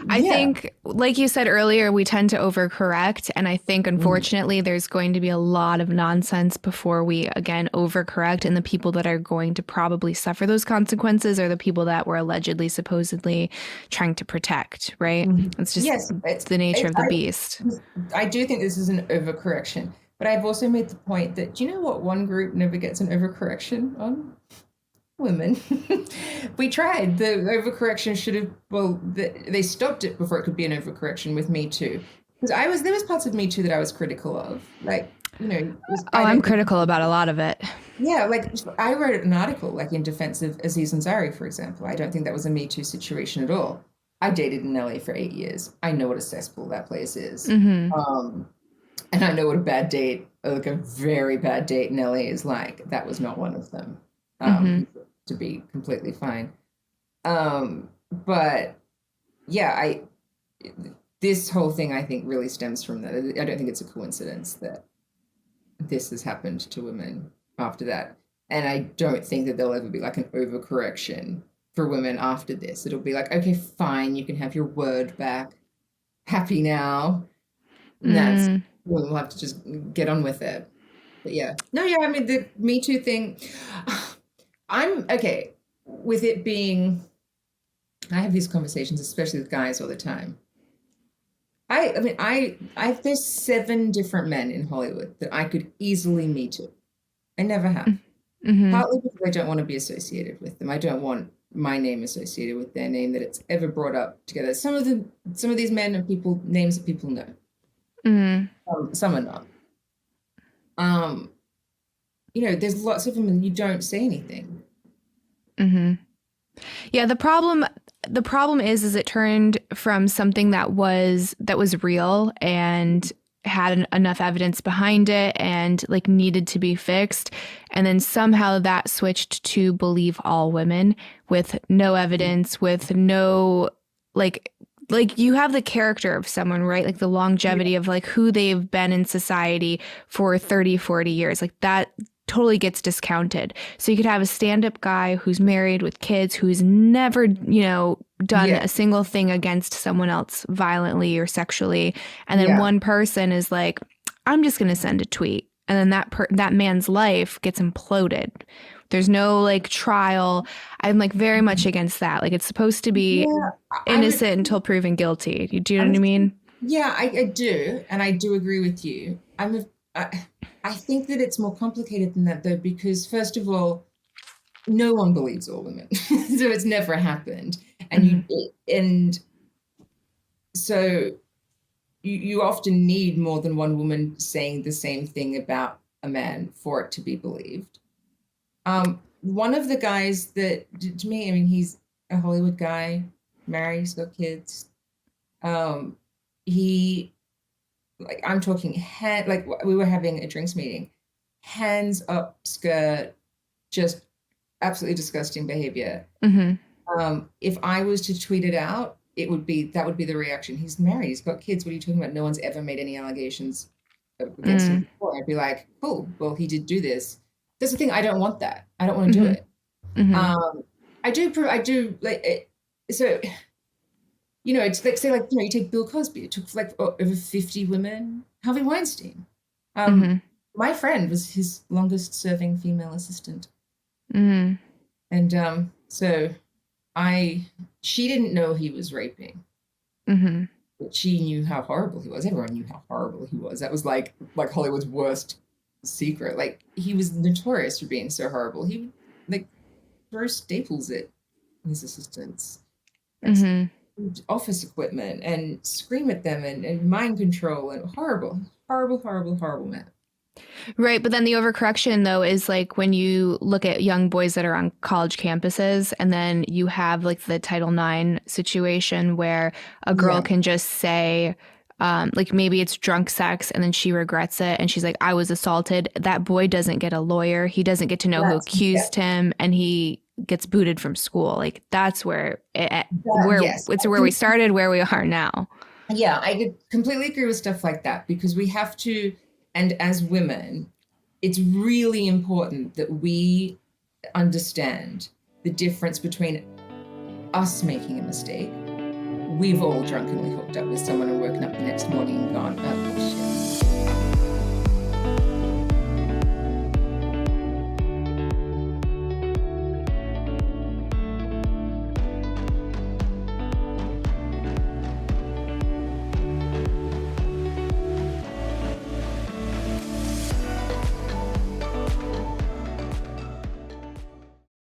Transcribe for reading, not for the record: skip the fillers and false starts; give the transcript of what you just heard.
I Yeah. think, like you said earlier, we tend to overcorrect. And I think, Mm. unfortunately, there's going to be a lot of nonsense before we again overcorrect. And the people that are going to probably suffer those consequences are the people that we're allegedly, supposedly trying to protect, right? Mhm. It's just Yes, the nature of the beast. I do think this is an overcorrection, but I've also made the point that do you know what one group never gets an overcorrection on? Women. We tried. The overcorrection should have, well, they stopped it before it could be an overcorrection with Me Too. Because there was parts of Me Too that I was critical of. Like, Oh, I I'm don't think, critical about a lot of it. yeah, like I wrote an article like in defense of Aziz Ansari, for example. I don't think that was a Me Too situation at all. I dated in LA for 8 years. I know what a cesspool that place is. Mm-hmm. Um, and I know what a bad date, like a very bad date in LA is like. That was not one of them. Mm-hmm. He to be completely fine. But yeah, I this whole thing I think really stems from that. I don't think it's a coincidence that this has happened to women after that. And I don't think that there'll ever be like an overcorrection for women after this. It'll be like, okay, fine, you can have your word back. Happy now. And that's Mm, we'll have to just get on with it. But yeah. No, yeah, I mean the Me Too thing. I'm okay with it being I have these conversations, especially with guys all the time. I mean, there's 7 different men in Hollywood that I could easily meet to. I never have. mm-hmm. Partly because I don't want to be associated with them. I don't want my name associated with their name that it's ever brought up together. Some of these men are people names that people know. Mm-hmm. Some are not. Um, there's lots of them and you don't say anything. Mm-hmm. Yeah, the problem is it turned from something that was real and had enough evidence behind it and like needed to be fixed, and then somehow that switched to believe all women with no evidence, with no like you have the character of someone, right? Like the Yeah. longevity of like who they've been in society for 30, 40 years. Like that totally gets discounted. So you could have a stand-up guy who's married with kids who's never, done Yeah. a single thing against someone else violently or sexually, and then Yeah. one person is like, "I'm just going to send a tweet." And then that man's life gets imploded. There's no like trial. I'm like very much against that. Like it's supposed to be Yeah. I would innocent until proven guilty. Do you know I'm what I mean? Yeah, I do, and I do agree with you. I think that it's more complicated than that though, because first of all, no one believes all women. So it's never happened. And Mm-hmm. so you often need more than one woman saying the same thing about a man for it to be believed. One of the guys that to me, I mean, he's a Hollywood guy, married, he's got kids. Um, he like I'm talking like we were having a drinks meeting, hands up skirt, just absolutely disgusting behavior. Mm-hmm. If I was to tweet it out, that would be the reaction. He's married, he's got kids. What are you talking about? No one's ever made any allegations against him Mm-hmm. before. I'd be like, cool, well, he did do this. That's the thing. I don't want that. I don't want to do Mm-hmm. it. Mm-hmm. Um, I do like it. So, it's like, say, like, you take Bill Cosby. It took like over 50 women. Harvey Weinstein. Um, Mm-hmm. my friend was his longest serving female assistant. Mm-hmm. And so she didn't know he was raping, Mm-hmm. but she knew how horrible he was. Everyone knew how horrible he was. That was like Hollywood's worst secret. Like he was notorious for being so horrible. He would like throw staples at his assistants, like Mm-hmm. office equipment, and scream at them and mind control and horrible, horrible, horrible, horrible man. Right, but then the overcorrection though is like when you look at young boys that are on college campuses and then you have like the Title IX situation where a girl Yeah. can just say like maybe it's drunk sex and then she regrets it and she's like, I was assaulted. That boy doesn't get a lawyer. He doesn't get to know who Yeah. accused him, and he gets booted from school. Like that's Yes. it's where we started, where we are now. Yeah, I could completely agree with stuff like that because we have to, and as women, it's really important that we understand the difference between us making a mistake, we've all drunkenly hooked up with someone and woken up the next morning and gone, oh shit.